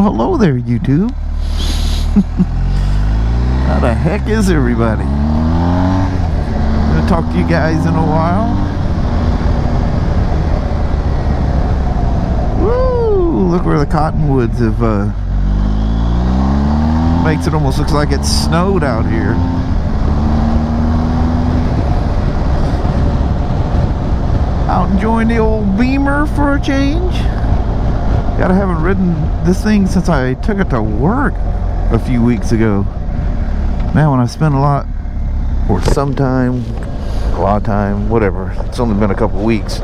Well, hello there, YouTube. How the heck is everybody? I'm gonna talk to you guys in a while. Woo! Look where the cottonwoods have makes it almost look like it snowed out here. Out enjoying the old Beamer for a change. God, I haven't ridden this thing since I took it to work a few weeks ago. Man, when I spent a lot of time, whatever. It's only been a couple weeks.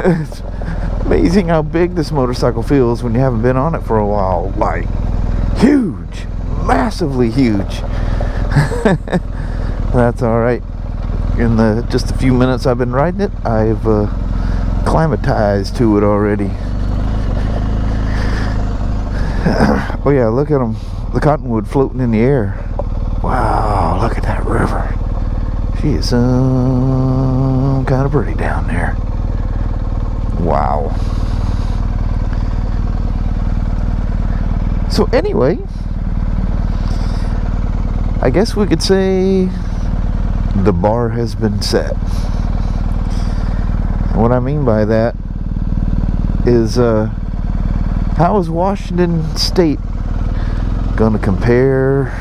It's amazing how big this motorcycle feels when you haven't been on it for a while. Like, huge, massively huge. That's all right. In the just a few minutes I've been riding it, I've acclimatized to it already. Oh yeah, look at them, the cottonwood floating in the air. Wow, look at that river. She is some kind of pretty down there. Wow. So anyway, I guess we could say the bar has been set. What I mean by that is how is Washington State going to compare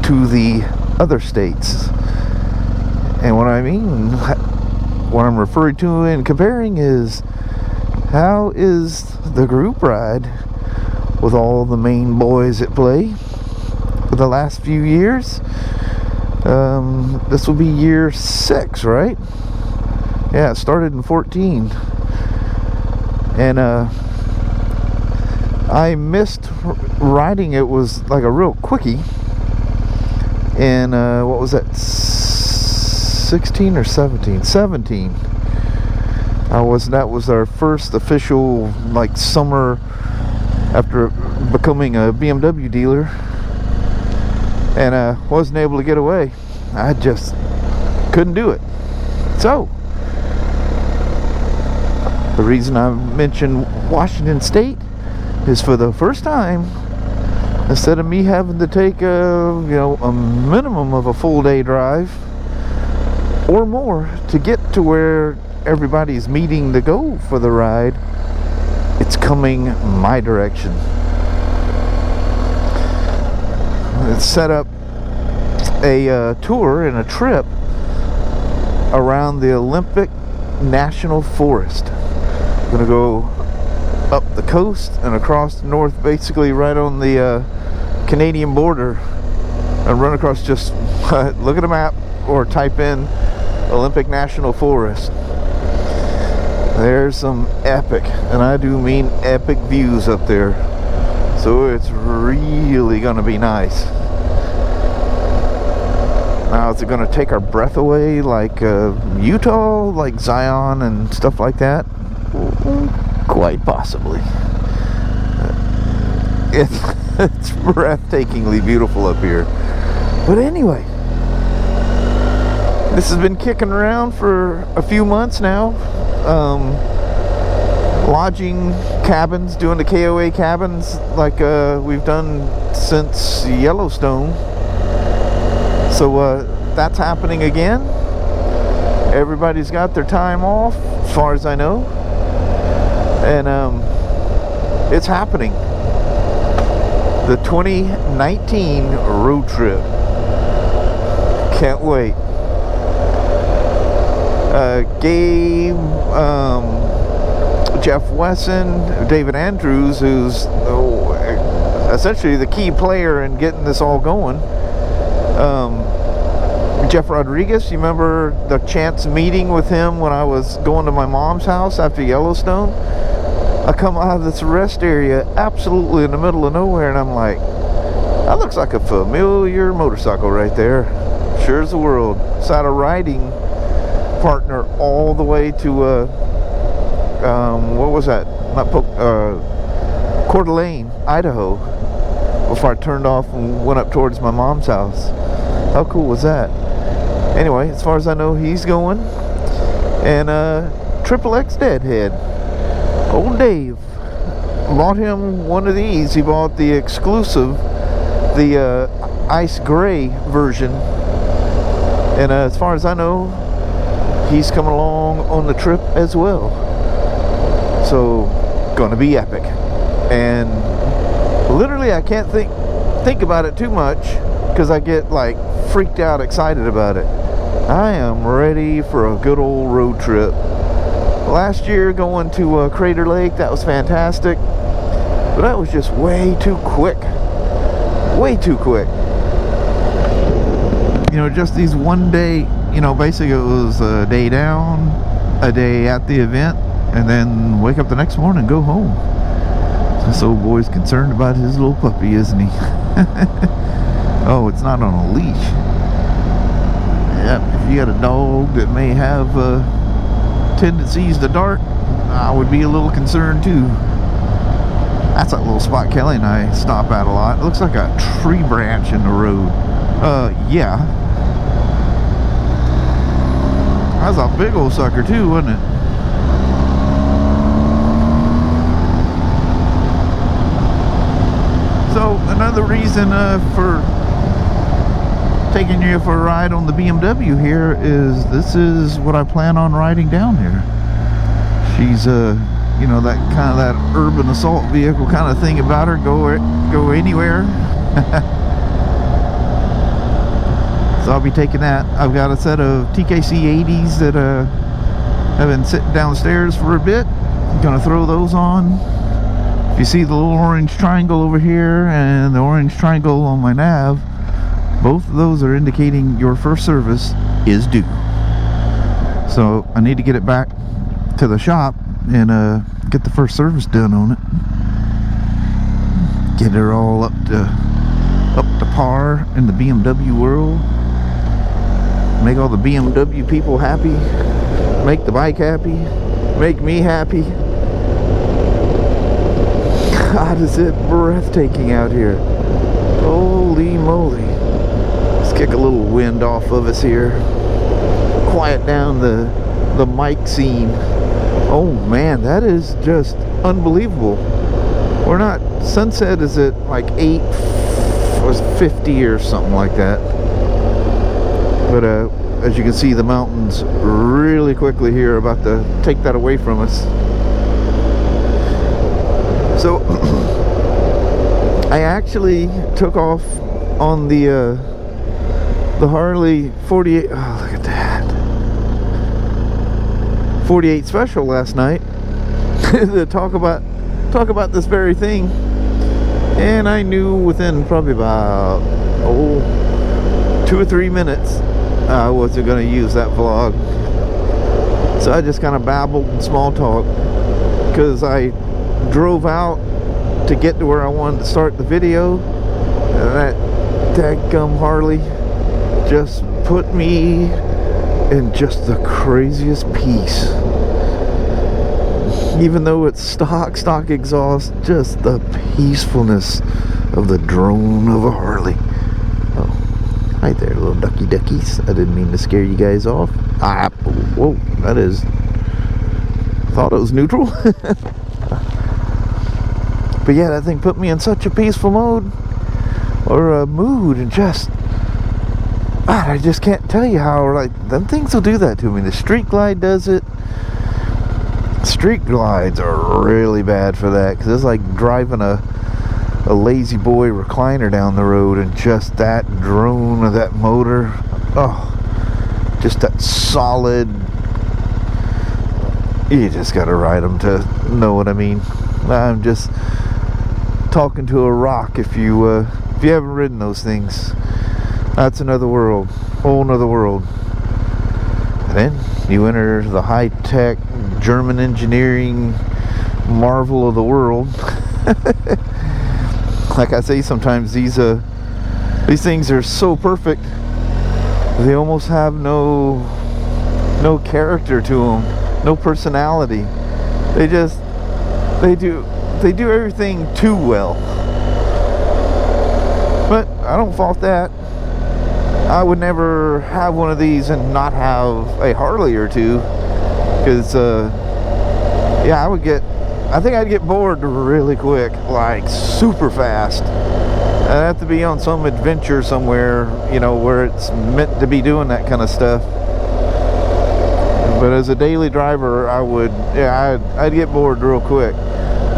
to the other states? And what I mean, what I'm referring to in comparing is, how is the group ride with all the main boys at play for the last few years? This will be year 6, right? Yeah, it started in 14. And I missed riding. It was like a real quickie. And what was that, 16 or 17? 17. That was our first official like summer after becoming a BMW dealer. And wasn't able to get away. I just couldn't do it. So the reason I mentioned Washington State is, for the first time, instead of me having to take a minimum of a full day drive or more to get to where everybody's meeting to go for the ride, it's coming my direction. It's set up a tour and a trip around the Olympic National Forest. I'm gonna go up the coast and across the north, basically right on the Canadian border, and run across. Just look at a map or type in Olympic National Forest. There's some epic, and I do mean epic, views up there. So it's really gonna be nice. Now, is it gonna take our breath away like Utah, like Zion and stuff like that? Quite possibly. It's breathtakingly beautiful up here. But anyway, this has been kicking around for a few months now. Lodging cabins, doing the KOA cabins like we've done since Yellowstone. So that's happening again. Everybody's got their time off, as far as I know. And it's happening. The 2019 road trip. Can't wait. Gabe, Jeff Wesson, David Andrews, who's essentially the key player in getting this all going. Jeff Rodriguez, you remember the chance meeting with him when I was going to my mom's house after Yellowstone? I come out of this rest area absolutely in the middle of nowhere, and I'm like, that looks like a familiar motorcycle right there. Sure as the world. So I had a riding partner all the way to what was that? Coeur d'Alene, Idaho, before I turned off and went up towards my mom's house. How cool was that? Anyway, as far as I know, he's going. And Triple X Deadhead, old Dave, bought him one of these. He bought the exclusive, the ice gray version, and as far as I know, he's coming along on the trip as well. So gonna be epic. And literally I can't think about it too much, because I get like freaked out excited about it. I am ready for a good old road trip. Last year going to Crater Lake, that was fantastic, but that was just way too quick. Way too quick. You know, just these one day, you know, basically it was a day down, a day at the event, and then wake up the next morning and go home. This old boy's concerned about his little puppy, isn't he? Oh, it's not on a leash. Yeah, if you got a dog that may have tendencies to dart, I would be a little concerned too. That's that little spot Kelly and I stop at a lot. It looks like a tree branch in the road. Yeah. That's a big old sucker too, wasn't it? So another reason for taking you for a ride on the BMW here is this is what I plan on riding down here. She's you know, that kind of that urban assault vehicle kind of thing about her. Go anywhere. So I'll be taking that. I've got a set of TKC 80s that have been sitting downstairs for a bit. I'm gonna throw those on. If you see the little orange triangle over here and the orange triangle on my nav, both of those are indicating your first service is due. So I need to get it back to the shop and get the first service done on it. Get her all up to par in the BMW world. Make all the BMW people happy. Make the bike happy. Make me happy. God, is it breathtaking out here. Holy moly. Let's kick a little wind off of us here. Quiet down the mic scene. Oh man, that is just unbelievable. We're not, sunset is at like 8:50 or something like that. But as you can see, the mountains really quickly here are about to take that away from us. So I actually took off on the Harley 48. Oh, look at that. 48 special last night to talk about this very thing, and I knew within probably about 2 or 3 minutes I wasn't going to use that vlog. So I just kind of babbled and small talk, because I drove out to get to where I wanted to start the video, and that dadgum Harley just put me in just the craziest peace. Even though it's stock exhaust, just the peacefulness of the drone of a Harley. Oh, hi there, little duckies. I didn't mean to scare you guys off. Ah, whoa, that is, thought it was neutral. But yeah, that thing put me in such a peaceful mode, or a mood, and just, God, I just can't tell you how, like, them things will do that to me. The Street Glide does it. Street Glides are really bad for that, because it's like driving a lazy boy recliner down the road, and just that drone of that motor, oh, just that solid, you just gotta ride them to know what I mean. I'm just talking to a rock. If you haven't ridden those things, that's another world, whole nother world. And then you enter the high-tech German engineering marvel of the world. Like I say, sometimes these things are so perfect, they almost have no character to them, no personality. They do everything too well. But I don't fault that. I would never have one of these and not have a Harley or two, because yeah, I would get I think I'd get bored really quick, like super fast. I'd have to be on some adventure somewhere, you know, where it's meant to be doing that kind of stuff. But as a daily driver, I'd get bored real quick.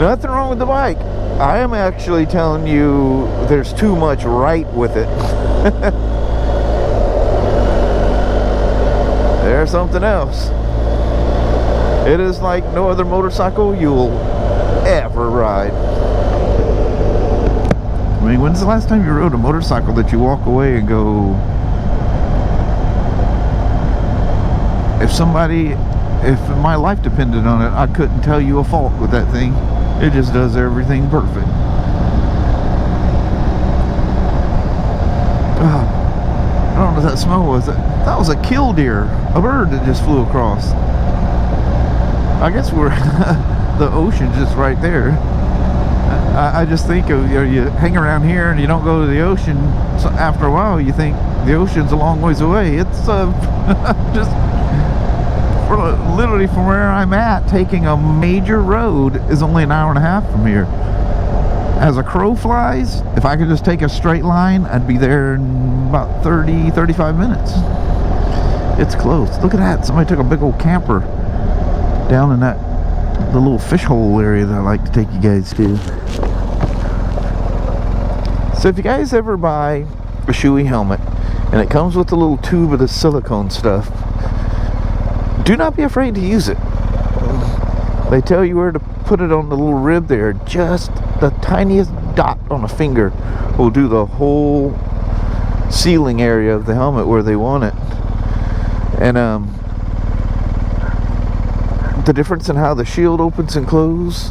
Nothing wrong with the bike. I am actually telling you there's too much right with it. There's something else. It is like no other motorcycle you'll ever ride. I mean, when's the last time you rode a motorcycle that you walk away and go, if my life depended on it, I couldn't tell you a fault with that thing. It just does everything perfect. I don't know what that smell was. That was a killdeer, a bird that just flew across. I guess we're the ocean's just right there. I just think of, you know, you hang around here and you don't go to the ocean. So after a while, you think the ocean's a long ways away. It's just literally from where I'm at, taking a major road is only an hour and a half from here. As a crow flies, if I could just take a straight line, I'd be there in about 35 minutes. It's close. Look at that. Somebody took a big old camper down in the little fish hole area that I like to take you guys to. So if you guys ever buy a Shoei helmet and it comes with a little tube of the silicone stuff, do not be afraid to use it. They tell you where to put it on the little rib there. Just the tiniest dot on a finger will do the whole sealing area of the helmet where they want it. And the difference in how the shield opens and closes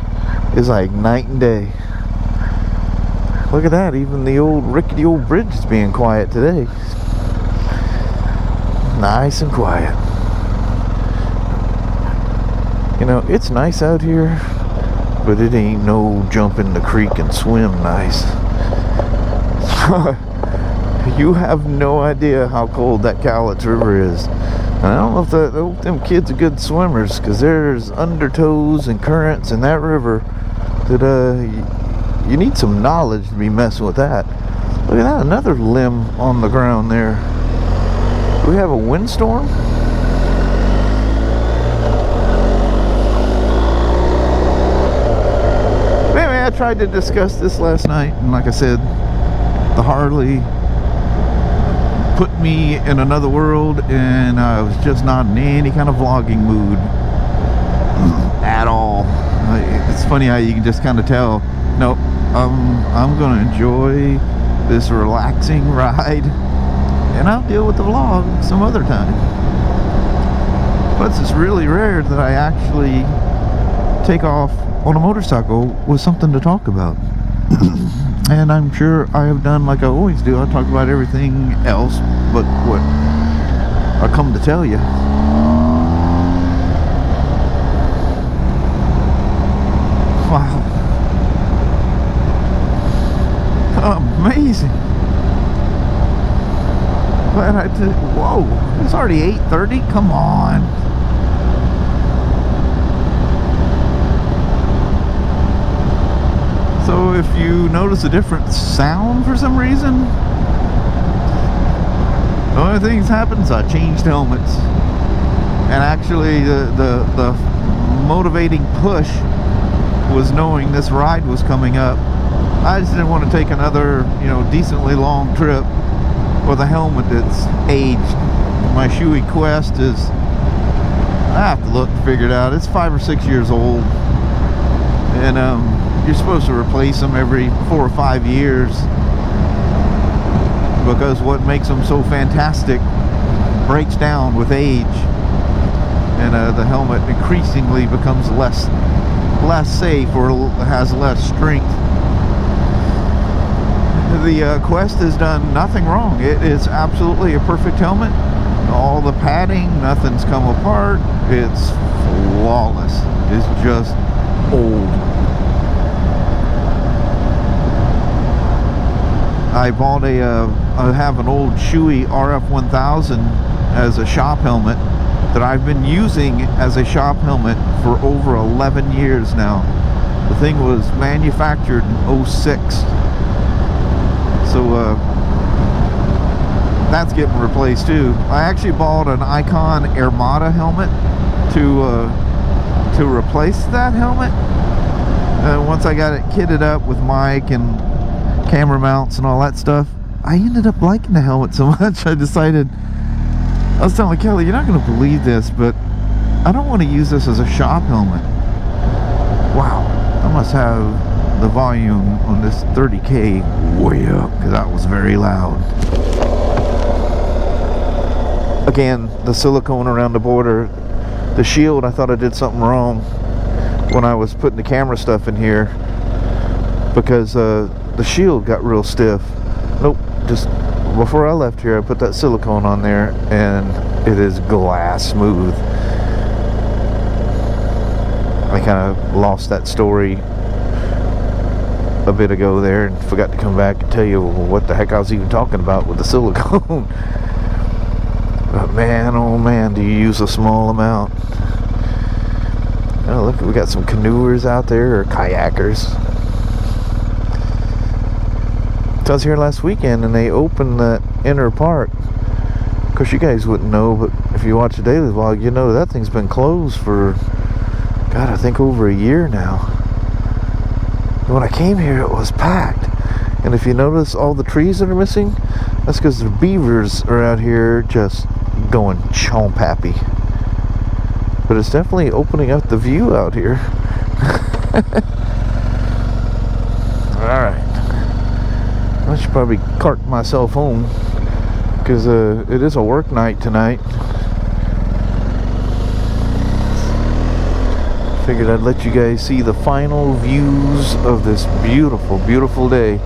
is like night and day. Look at that, even the old rickety old bridge is being quiet today. Nice and quiet. You know, it's nice out here, but it ain't no jump in the creek and swim nice. You have no idea how cold that Cowlitz River is. And I don't know if them kids are good swimmers, because there's undertows and currents in that river that you need some knowledge to be messing with that. Look at that, another limb on the ground there. Do we have a windstorm? Anyway, I tried to discuss this last night, and like I said, the Harley put me in another world, and I was just not in any kind of vlogging mood at all. It's funny how you can just kind of tell, no, I'm gonna enjoy this relaxing ride, and I'll deal with the vlog some other time. Plus, it's really rare that I actually take off on a motorcycle with something to talk about. And I'm sure I have done like I always do. I talk about everything else but what I come to tell you. Wow. Amazing. But whoa, it's already 8:30. Come on. So if you notice a different sound for some reason, the only thing that's happened is I changed helmets. And actually the motivating push was knowing this ride was coming up. I just didn't want to take another, you know, decently long trip with a helmet that's aged. My Shoei Quest is, I have to look to figure it out. It's 5 or 6 years old. And you're supposed to replace them every 4 or 5 years, because what makes them so fantastic breaks down with age, and the helmet increasingly becomes less safe, or has less strength. The Quest has done nothing wrong. It is absolutely a perfect helmet. All the padding, nothing's come apart. It's flawless. It's just old. I bought I have an old Shoei RF1000 as a shop helmet that I've been using as a shop helmet for over 11 years now. The thing was manufactured in 06. So that's getting replaced too. I actually bought an Icon Armada helmet to replace that helmet. Once I got it kitted up with mic and camera mounts and all that stuff, I ended up liking the helmet so much I decided, I was telling Kelly, you're not going to believe this, but I don't want to use this as a shop helmet. Wow, I must have the volume on this 30K way up, because that was very loud. Again, the silicone around the border, the shield, I thought I did something wrong when I was putting the camera stuff in here, because the shield got real stiff. Nope, just before I left here I put that silicone on there and it is glass smooth. I kind of lost that story a bit ago there and forgot to come back and tell you what the heck I was even talking about with the silicone. But man, oh man, do you use a small amount. Oh, look, we got some canoers out there, or kayakers. I was here last weekend and they opened that inner park. Of course, you guys wouldn't know, but if you watch the daily vlog, you know that thing's been closed for, God, I think over a year now. And when I came here, it was packed. And if you notice all the trees that are missing, that's because the beavers are out here just going chomp happy. But it's definitely opening up the view out here. Alright. I should probably cart myself home, because it is a work night tonight. Figured I'd let you guys see the final views of this beautiful, beautiful day.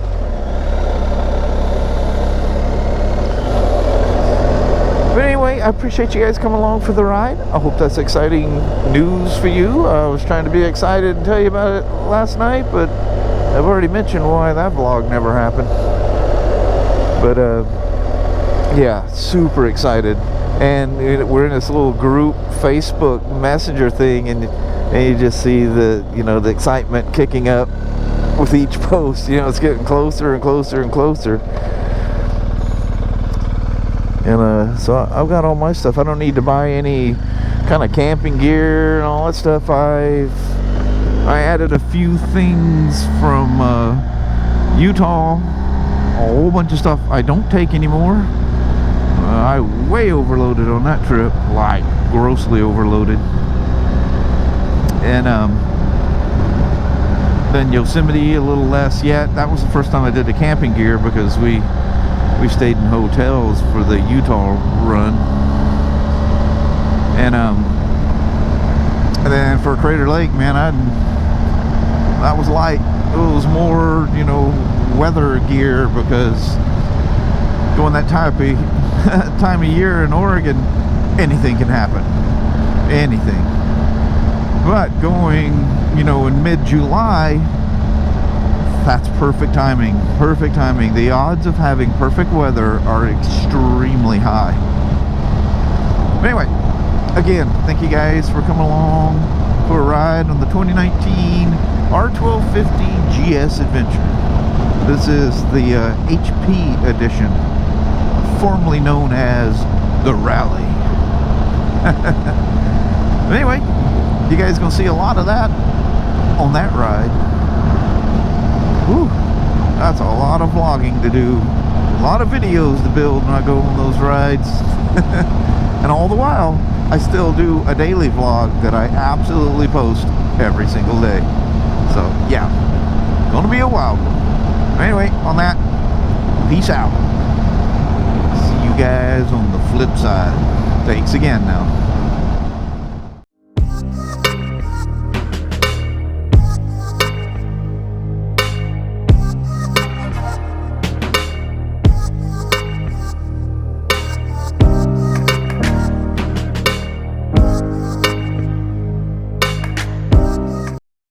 But anyway, I appreciate you guys coming along for the ride. I hope that's exciting news for you. I was trying to be excited and tell you about it last night, but I've already mentioned why that vlog never happened. But yeah, super excited. And we're in this little group Facebook Messenger thing, and you just see the, you know, the excitement kicking up with each post. You know, it's getting closer and closer and closer. And so I've got all my stuff. I don't need to buy any kind of camping gear and all that stuff. I added a few things from Utah, a whole bunch of stuff I don't take anymore. I way overloaded on that trip, like grossly overloaded. And then Yosemite a little less yet. That was the first time I did the camping gear, because we stayed in hotels for the Utah run. And then for Crater Lake, man, that was light. It was more, you know, weather gear, because going that time of year in Oregon, anything can happen. Anything. But going, you know, in mid-July, that's perfect timing. Perfect timing. The odds of having perfect weather are extremely high. But anyway, again, thank you guys for coming along for a ride on the 2019 R1250 GS Adventure. This is the HP edition, formerly known as the Rally. But anyway, you guys gonna see a lot of that on that ride. Whew, that's a lot of vlogging to do, a lot of videos to build when I go on those rides. And all the while, I still do a daily vlog that I absolutely post every single day. So yeah, gonna be a wild one. Anyway, on that, peace out. See you guys on the flip side. Thanks again now.